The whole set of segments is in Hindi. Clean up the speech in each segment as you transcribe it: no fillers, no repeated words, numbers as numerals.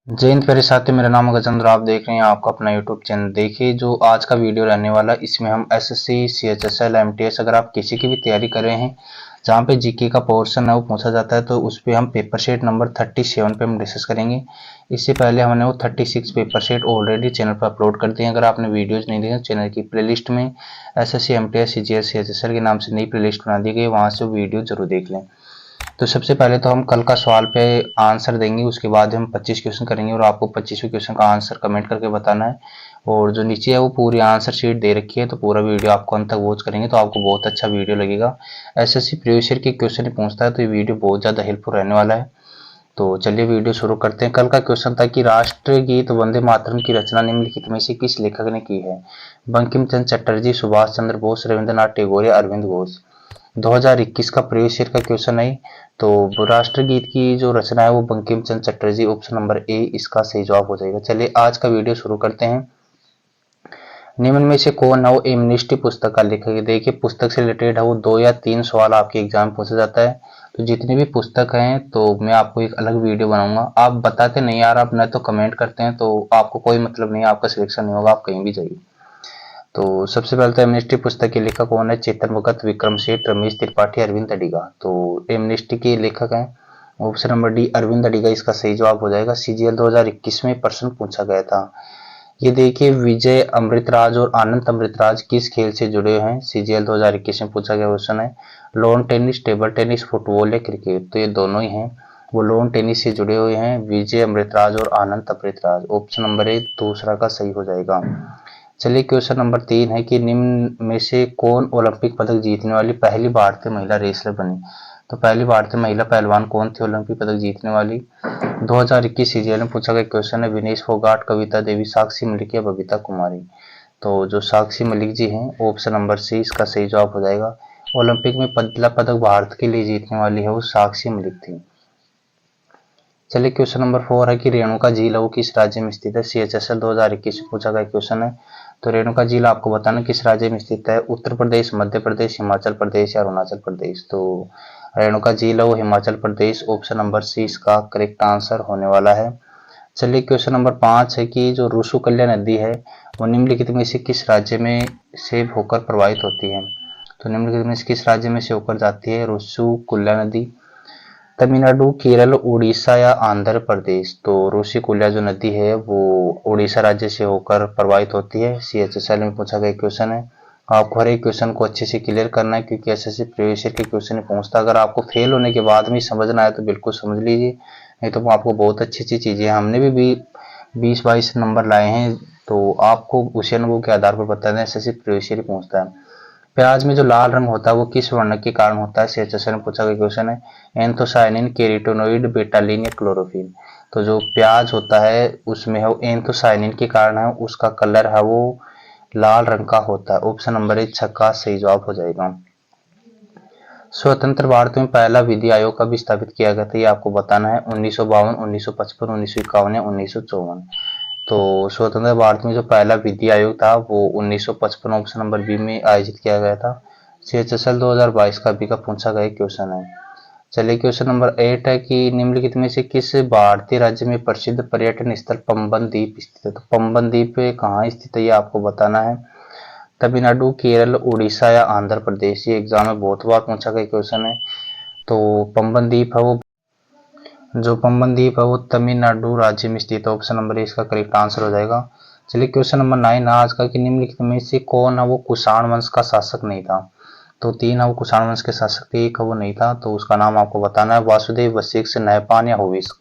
जय हिंद प्यारे साथियों, मेरा नाम है गजेंद्र। आप देख रहे हैं आपका अपना यूट्यूब चैनल। देखिए, जो आज का वीडियो रहने वाला, इसमें हम एसएससी, सीएचएसएल, एमटीएस, अगर आप किसी की भी तैयारी कर रहे हैं जहां पे जीके का पोर्शन है वो पूछा जाता है, तो उस पे हम पेपर शेट नंबर 37 पे हम डिस्कस करेंगे। इससे पहले हमने वो 36 पेपर शेट ऑलरेडी चैनल पर अपलोड कर दिए हैं। अगर आपने वीडियोज नहीं देखे, चैनल की प्लेलिस्ट में एसएससी, एमटीएस, सीजीएल, सीएचएसएल के नाम से नई प्लेलिस्ट बना दी गई, वहां से वीडियो जरूर देख लें। तो सबसे पहले तो हम कल का सवाल पे आंसर देंगे, उसके बाद हम 25 क्वेश्चन करेंगे और आपको 25वें क्वेश्चन का आंसर कमेंट करके बताना है। और जो नीचे है वो पूरी आंसर शीट दे रखी है, तो पूरा वीडियो आपको अंत तक वॉच करेंगे तो आपको बहुत अच्छा वीडियो लगेगा। एसएससी प्रीवियस ईयर के क्वेश्चन ही पूछता है, तो ये वीडियो बहुत ज़्यादा हेल्पफुल रहने वाला है। तो चलिए वीडियो शुरू करते हैं। कल का क्वेश्चन था कि राष्ट्रगीत वंदे मातरम की रचना निम्नलिखित में से किस लेखक ने की है? बंकिम चंद्र चटर्जी, सुभाष चंद्र बोस, रविंद्रनाथ टैगोर या अरविंद घोष? 2021 का प्रीवियस ईयर का क्वेश्चन है। तो राष्ट्रगीत की जो रचना है वो Bankim Chandra Chatterjee, option number A इसका सही जवाब हो जाएगा। चलिए आज का वीडियो शुरू करते हैं। निम्न में से कौन है वो एमनेस्टी पुस्तक का लेखक है? देखिए, पुस्तक से रिलेटेड है वो 2 या 3 सवाल आपके एग्जाम में पूछा जाता है। तो जितने भी पुस्तक हैं तो मैं आपको एक अलग वीडियो बनाऊंगा। आप बताते नहीं यार, आप न तो कमेंट करते हैं, तो आपको कोई मतलब नहीं है, आपका सिलेक्शन नहीं होगा, आप कहीं भी जाइए। तो सबसे पहले तो एमनेस्टी पुस्तक के लेखक कौन है? चेतन भगत, विक्रम सेठ, रमेश त्रिपाठी, अरविंद अडिगा। तो एमनेस्टी के लेखक हैं option number D Aravind Adiga, इसका सही जवाब हो जाएगा। सीजीएल 2021 में प्रश्न पूछा गया था। ये देखिए, विजय अमृतराज और आनंद अमृतराज किस खेल से जुड़े हुए हैं? सीजीएल 2021 में पूछा गया क्वेश्चन है। Lawn tennis, table tennis, football या क्रिकेट? तो ये दोनों ही हैं, वो लॉन टेनिस से जुड़े हुए हैं, विजय अमृतराज और आनंद अमृतराज। ऑप्शन नंबर ए दूसरा का सही हो जाएगा। चलिए क्वेश्चन नंबर 3 है कि निम्न में से कौन ओलंपिक पदक जीतने वाली पहली भारतीय महिला रेसलर बनी? तो पहली भारतीय महिला पहलवान कौन थी ओलंपिक पदक जीतने वाली? 2021 सीजीएल में पूछा गया क्वेश्चन है। विनेश फोगाट, कविता देवी, साक्षी मलिक या बबीता कुमारी? तो जो साक्षी मलिक जी हैं, ऑप्शन नंबर सी इसका सही जवाब हो जाएगा। ओलंपिक में पहला पदक भारत के लिए जीतने वाली है वो साक्षी मलिक थी। चलिए क्वेश्चन नंबर 4 है कि रेणुका झील है वो किस राज्य में स्थित है? सीएचएसएल 2021 में पूछा गया क्वेश्चन है। तो रेणुका झील आपको बताना किस राज्य में स्थित है? उत्तर प्रदेश, मध्य प्रदेश, हिमाचल प्रदेश या अरुणाचल प्रदेश? तो रेणुका झील है वो Himachal Pradesh, option number C इसका करेक्ट आंसर होने वाला है। चलिए क्वेश्चन नंबर 5 है कि जो रुसुकुल्या नदी है वो निम्नलिखित में से किस राज्य में से होकर प्रवाहित होती है? तो निम्नलिखित में से किस राज्य में से होकर जाती है रुसुकुल्या नदी? तमिलनाडु, केरल, उड़ीसा या आंध्र प्रदेश? तो रुशिकुल्या जो नदी है वो उड़ीसा राज्य से होकर प्रवाहित होती है। सीएचएसएल में पूछा गया क्वेश्चन है। आपको हर एक क्वेश्चन को अच्छे से क्लियर करना है, क्योंकि एसएससी प्रीवियस ईयर के क्वेश्चन पूछता है। अगर आपको फेल होने के बाद में समझना है तो बिल्कुल समझ लीजिए, नहीं तो आपको बहुत अच्छी अच्छी चीजें, हमने भी 20-22 नंबर लाए हैं, तो आपको उसी अनुभव के आधार पर बताना है। एसएससी प्रीवियस ईयर पूछता है। प्याज में जो लाल रंग होता है वो किस वर्ण के कारण होता है? सीएचएसएल में पूछा गया क्वेश्चन है। एंथोसायनिन, केरोटिनोइड, बेटालिन या क्लोरोफिल? तो जो प्याज होता है उसमें है एंथोसायनिन के कारण है, उसका कलर है वो लाल रंग का होता है। ऑप्शन नंबर ए छक्का सही जवाब हो जाएगा। स्वतंत्र भारत में पहला विधि आयोग कब स्थापित किया गया था? ये आपको बताना है। 1952, 1955, 1951 या 1954? तो स्वतंत्र भारत में जो पहला विधि आयोग था वो 1955, ऑप्शन नंबर बी में आयोजित किया गया था। सीएचएसएल 2022 का अभी का पूछा गया क्वेश्चन है। चलिए क्वेश्चन नंबर 8 है कि निम्नलिखित में से किस भारतीय राज्य में प्रसिद्ध पर्यटन स्थल पंबन द्वीप स्थित है? तो पंबन द्वीप कहाँ स्थित है ये आपको बताना है। तमिलनाडु, केरल, उड़ीसा या आंध्र प्रदेश? ये एग्जाम में बहुत बार पूछा गया क्वेश्चन है। तो पंबन द्वीप है वो, जो पंबन द्वीप है वो तमिलनाडु राज्य में स्थित है। ऑप्शन नंबर इसका करेक्ट आंसर हो जाएगा। चलिए क्वेश्चन नंबर 9 आज का कि निम्नलिखित में से कौन है वो कुषाण वंश का शासक नहीं था? तो 3 है वो कुषाण वंश के शासक थे, एक है वो नहीं था, तो उसका नाम आपको बताना है। वासुदेव, वशिष्ठ, नहपान या हुविष्क?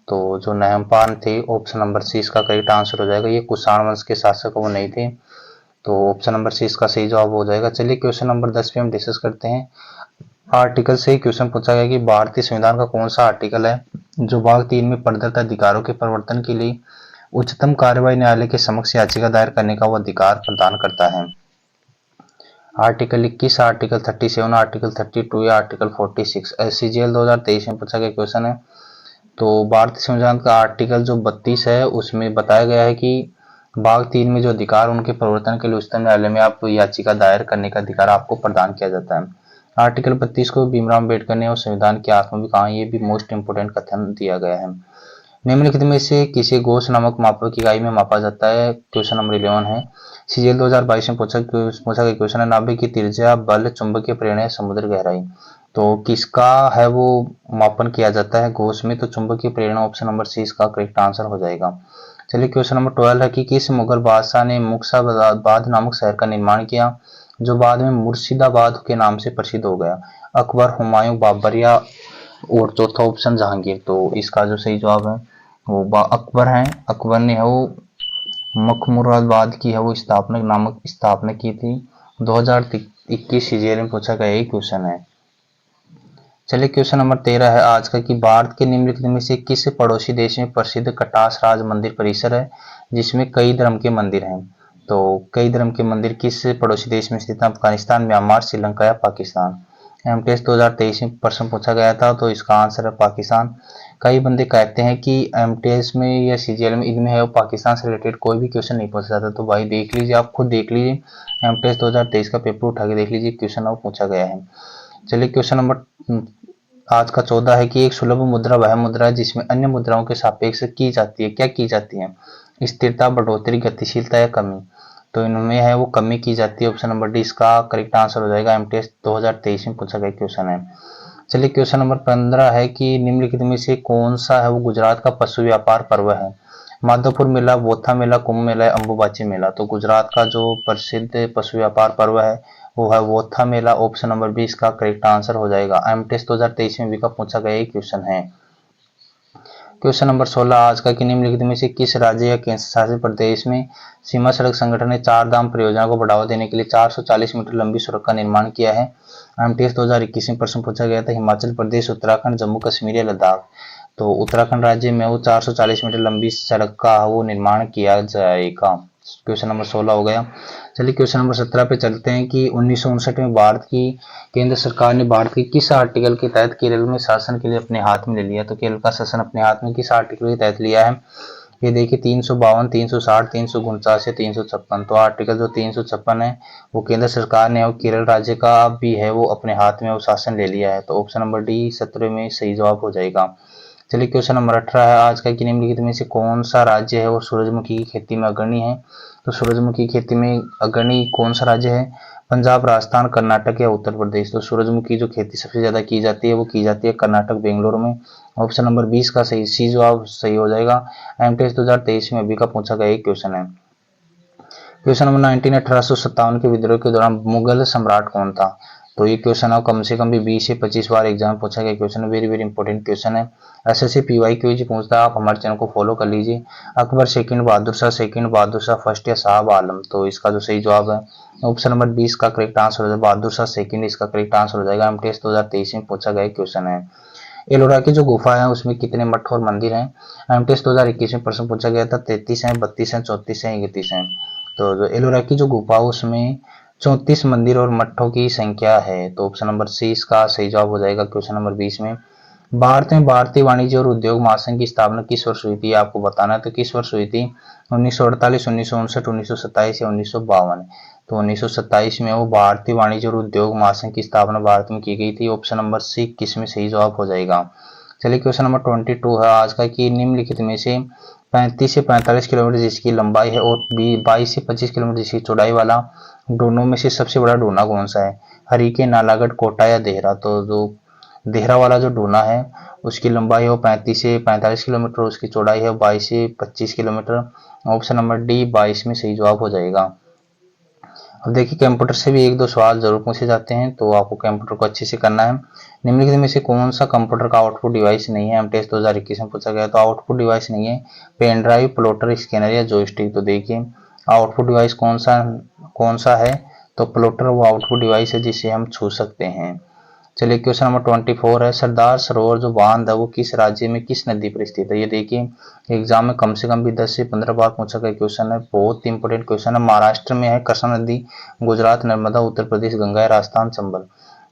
तो जो नहपान थे, ऑप्शन नंबर सी इसका करेक्ट आंसर हो जाएगा। ये कुषाण वंश के शासक वो नहीं थे, तो ऑप्शन नंबर सी इसका सही जवाब हो जाएगा। चलिए क्वेश्चन नंबर 10 पे हम डिस्कस करते हैं। आर्टिकल से ही क्वेश्चन पूछा गया कि भारतीय संविधान का कौन सा आर्टिकल है जो भाग 3 में प्रदत्त अधिकारों के परिवर्तन के लिए उच्चतम कार्यवाही न्यायालय के समक्ष याचिका दायर करने का वो अधिकार प्रदान करता है? आर्टिकल 21, आर्टिकल 37, आर्टिकल 32 या आर्टिकल 46? सीजीएल 2023 में पूछा गया क्वेश्चन है। तो भारतीय संविधान का आर्टिकल जो 32 है उसमें बताया गया है कि भाग 3 में जो अधिकार उनके परिवर्तन के लिए उच्चतम न्यायालय में आप याचिका दायर करने का अधिकार आपको प्रदान किया जाता है। आर्टिकल 32 को भीमराव अम्बेडकर ने और संविधान की आत्मा भी कहा, ये भी मोस्ट इंपोर्टेंट कथन दिया गया है। निम्नलिखित में से किसी गोस नामक मापक इकाई में मापा जाता है? क्वेश्चन नंबर 11 है। सीजीएल 2022 में पूछा गया क्वेश्चन है, नाभिक की त्रिज्या, बल, चुंबकीय प्रेरण या समुद्र गहराई। तो किसका है वो मापन किया जाता है गोस में? तो चुंबकीय प्रेरण, ऑप्शन नंबर सी इसका करेक्ट आंसर हो जाएगा। चलिए क्वेश्चन नंबर 12 है कि किस मुगल बादशाह ने मुक्ताबाद नामक शहर का निर्माण किया, जो बाद में मुर्शिदाबाद के नाम से प्रसिद्ध हो गया? अकबर, हुमायूं, बाबर या और चौथा ऑप्शन जहांगीर। तो इसका जो सही जवाब है वो अकबर है। अकबर ने है वो मखमुराबाद की है वो स्थापना की थी। 2021 सीजीएल में पूछा गया यही क्वेश्चन है। चलिए क्वेश्चन नंबर 13 है आज का कि भारत के निम्नलिखित में से किस पड़ोसी देश में प्रसिद्ध कटास राज मंदिर परिसर है, जिसमें कई धर्म के मंदिर हैं? तो कई धर्म के मंदिर किस पड़ोसी देश में स्थित है? अफगानिस्तान, म्यांमार, श्रीलंका या पाकिस्तान। एमटीएस 2023 में प्रश्न पूछा गया था, तो इसका आंसर है पाकिस्तान। कई बंदे कहते हैं कि एमटीएस में या सीजीएल में इनमें है वो पाकिस्तान से रिलेटेड कोई भी क्वेश्चन नहीं पूछा जाता। तो भाई देख लीजिए, आप खुद देख लीजिए, एमटीएस 2023 का पेपर उठा के देख लीजिए, क्वेश्चन अब पूछा गया है। चलिए क्वेश्चन नंबर आज का 14 है कि एक सुलभ मुद्रा वह मुद्रा है जिसमें अन्य मुद्राओं के सापेक्ष की जाती है, क्या की जाती है? स्थिरता, बढ़ोतरी, गतिशीलता या कमी। तो इनमें है वो कमी की जाती है। ऑप्शन नंबर डी इसका करेक्ट आंसर हो जाएगा। एमटीएस 2023 में पूछा गया क्वेश्चन है। चलिए क्वेश्चन नंबर 15 है कि निम्नलिखित में से कौन सा है वो गुजरात का पशु व्यापार पर्व है? माधवपुर मेला, बोथा मेला, कुंभ मेला, अंबुबाची मेला। तो गुजरात का जो प्रसिद्ध पशु व्यापार पर्व है वो है वोथा मेला। ऑप्शन नंबर बी इसका करेक्ट आंसर हो जाएगा। एमटीएस 2023 में भी का पूछा गया एक क्वेश्चन है। क्वेश्चन नंबर 16 आज का कि निम्नलिखित में से किस राज्य या केंद्र शासित प्रदेश में सीमा सड़क संगठन ने चार धाम परियोजना को बढ़ावा देने के लिए 440 मीटर लंबी सड़क का निर्माण किया है? एमटीएस 2021 में प्रश्न पूछा गया था। हिमाचल प्रदेश, उत्तराखंड, जम्मू कश्मीर या लद्दाख। तो उत्तराखंड राज्य में वो 440 मीटर लंबी सड़क का वो निर्माण किया जाएगा। क्वेश्चन नंबर 16 हो गया। चलिए क्वेश्चन नंबर 17 पे चलते हैं कि 1959 में भारत की केंद्र सरकार ने भारत के किस आर्टिकल के तहत केरल में शासन के लिए अपने हाथ में ले लिया? तो केरल का शासन अपने हाथ में किस आर्टिकल के तहत लिया है? ये देखिए 352, 360, 349 या 356। तो आर्टिकल जो 356 है वो केंद्र सरकार ने और केरल राज्य का भी है वो अपने हाथ में वो शासन ले लिया है। तो ऑप्शन नंबर डी 17 में सही जवाब हो जाएगा। चलिए क्वेश्चन नंबर 18 है आज का कि निम्नलिखित में से कौन सा राज्य है वो सूरजमुखी की खेती में अग्रणी है? तो सूरजमुखी की खेती में अग्रणी कौन सा राज्य है? पंजाब, राजस्थान, कर्नाटक या उत्तर प्रदेश। तो सूरजमुखी जो खेती सबसे ज्यादा की जाती है वो की जाती है कर्नाटक, बेंगलोर में। ऑप्शन नंबर 20 का सही सी जवाब सही हो जाएगा। एमटीएस 2023 में अभी का पूछा गया एक क्वेश्चन है। क्वेश्चन नंबर 19 1857 के विद्रोह के दौरान मुगल सम्राट कौन था? तो ये क्वेश्चन है कम से कम भी 20 से 25 बार एग्जाम में पूछा गया क्वेश्चन है। वेरी वेरी इंपॉर्टेंट क्वेश्चन है। एसएससी पीवाई क्यूज पूछता है, आप हमारे चैनल को फॉलो कर लीजिए। Akbar second, Bahadur Shah second, Bahadur Shah first या शाह आलम। तो इसका जो सही जवाब है ऑप्शन नंबर 20 का करेक्ट आंसर हो जाएगा। बहादुर शाह सेकंड इसका करेक्ट आंसर हो जाएगा। एमटीएस 2023 में पूछा गया क्वेश्चन है। एलोरा की जो गुफा है उसमें कितने मठ और मंदिर हैं? एमटीएस 2021 में प्रश्न पूछा गया था। 33 है, 32 है, 34 है, 31 है। तो जो एलोरा की जो गुफा है उसमें 34 मंदिर और मठों की संख्या है। तो ऑप्शन नंबर सी इसका सही जवाब हो जाएगा क्वेश्चन नंबर 20 में। भारत में भारतीय वाणिज्य और उद्योग महासंघ की स्थापना किस वर्ष हुई थी आपको बताना है। तो किस वर्ष हुई थी? 1948, 1959, 1927 या 1952। तो 1927 में वो भारतीय वाणिज्य और उद्योग महासंघ की स्थापना भारत में की गई थी। ऑप्शन नंबर सी किस में सही जवाब हो जाएगा। चलिए क्वेश्चन नंबर 22 है आज का कि निम्नलिखित में से 35 से 45 किलोमीटर जिसकी लंबाई है और 22 से 25 किलोमीटर जिसकी चौड़ाई वाला डोनों में से सबसे बड़ा डोना कौन सा है? हरिके, नालागढ़, कोटा या देहरा। तो जो देहरा वाला जो डोना है उसकी लंबाई है 35 से 45 किलोमीटर, उसकी चौड़ाई है 22 से 25 किलोमीटर। ऑप्शन नंबर डी 22 में सही जवाब हो जाएगा। अब देखिए कंप्यूटर से भी एक दो सवाल जरूर पूछे जाते हैं, तो आपको कंप्यूटर को अच्छे से करना है। निम्नलिखित में से कौन सा कंप्यूटर का आउटपुट डिवाइस नहीं है? एमटीएस 2021 में पूछा गया। तो आउटपुट डिवाइस नहीं है पेन ड्राइव, प्लॉटर, स्कैनर या जॉयस्टिक। तो देखिए आउटपुट डिवाइस कौन सा है? तो प्लॉटर वो आउटपुट डिवाइस है जिसे हम छू सकते हैं। चलिए क्वेश्चन नंबर 24 है सरदार सरोवर जो बांध है वो किस राज्य में किस नदी पर स्थित है? ये देखिए एग्जाम में कम से कम भी 10 से 15 बार पूछा गया क्वेश्चन है, बहुत इंपोर्टेंट क्वेश्चन है। महाराष्ट्र में है कृष्णा नदी, गुजरात नर्मदा, उत्तर प्रदेश गंगा, राजस्थान चंबल।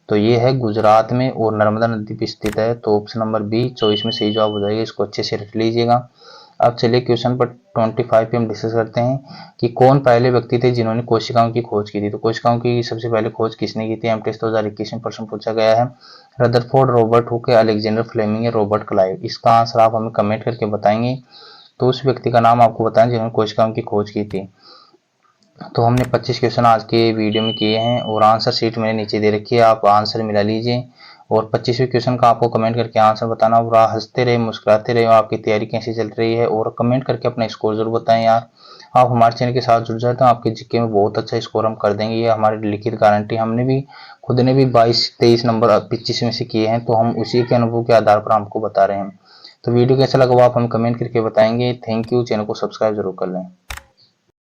तो ये है गुजरात में और नर्मदा नदी पर स्थित है। तो ऑप्शन नंबर बी 24 में सही जवाब हो जाएगा। इसको अच्छे से रख लीजिएगा। अब चलिए क्वेश्चन पर 25 पे हम डिस्कस करते हैं कि कौन पहले व्यक्ति थे जिन्होंने कोशिकाओं की खोज की थी। तो कोशिकाओं की सबसे पहले खोज किसने की थी, एमटेस्ट 2021 में प्रश्न पूछा गया है। Rutherford, Robert Hooke, Alexander Fleming या रॉबर्ट क्लाइव। इसका आंसर आप हमें कमेंट करके बताएंगे। तो उस व्यक्ति का नाम आपको बताएं जिन्होंने कोशिकाओं की खोज की थी। तो हमने 25 क्वेश्चन आज के वीडियो में किए हैं और आंसर शीट मैंने नीचे दे रखी है, आप आंसर मिला लीजिए और 25वें क्वेश्चन का आपको कमेंट करके आंसर बताना होगा। हंसते रहे, मुस्कुराते रहे, आपकी तैयारी कैसी चल रही है और कमेंट करके अपना स्कोर जरूर बताएं यार। आप हमारे चैनल के साथ जुड़ जाए तो आपके जीके में बहुत अच्छा स्कोर हम कर देंगे, ये हमारी लिखित गारंटी। हमने भी खुद ने भी 22-23 नंबर 25 में से किए हैं, तो हम उसी के अनुभव के आधार पर आपको बता रहे हैं। तो वीडियो कैसा लगा वो आप हमें कमेंट करके बताएंगे। थैंक यू, चैनल को सब्सक्राइब जरूर कर लें।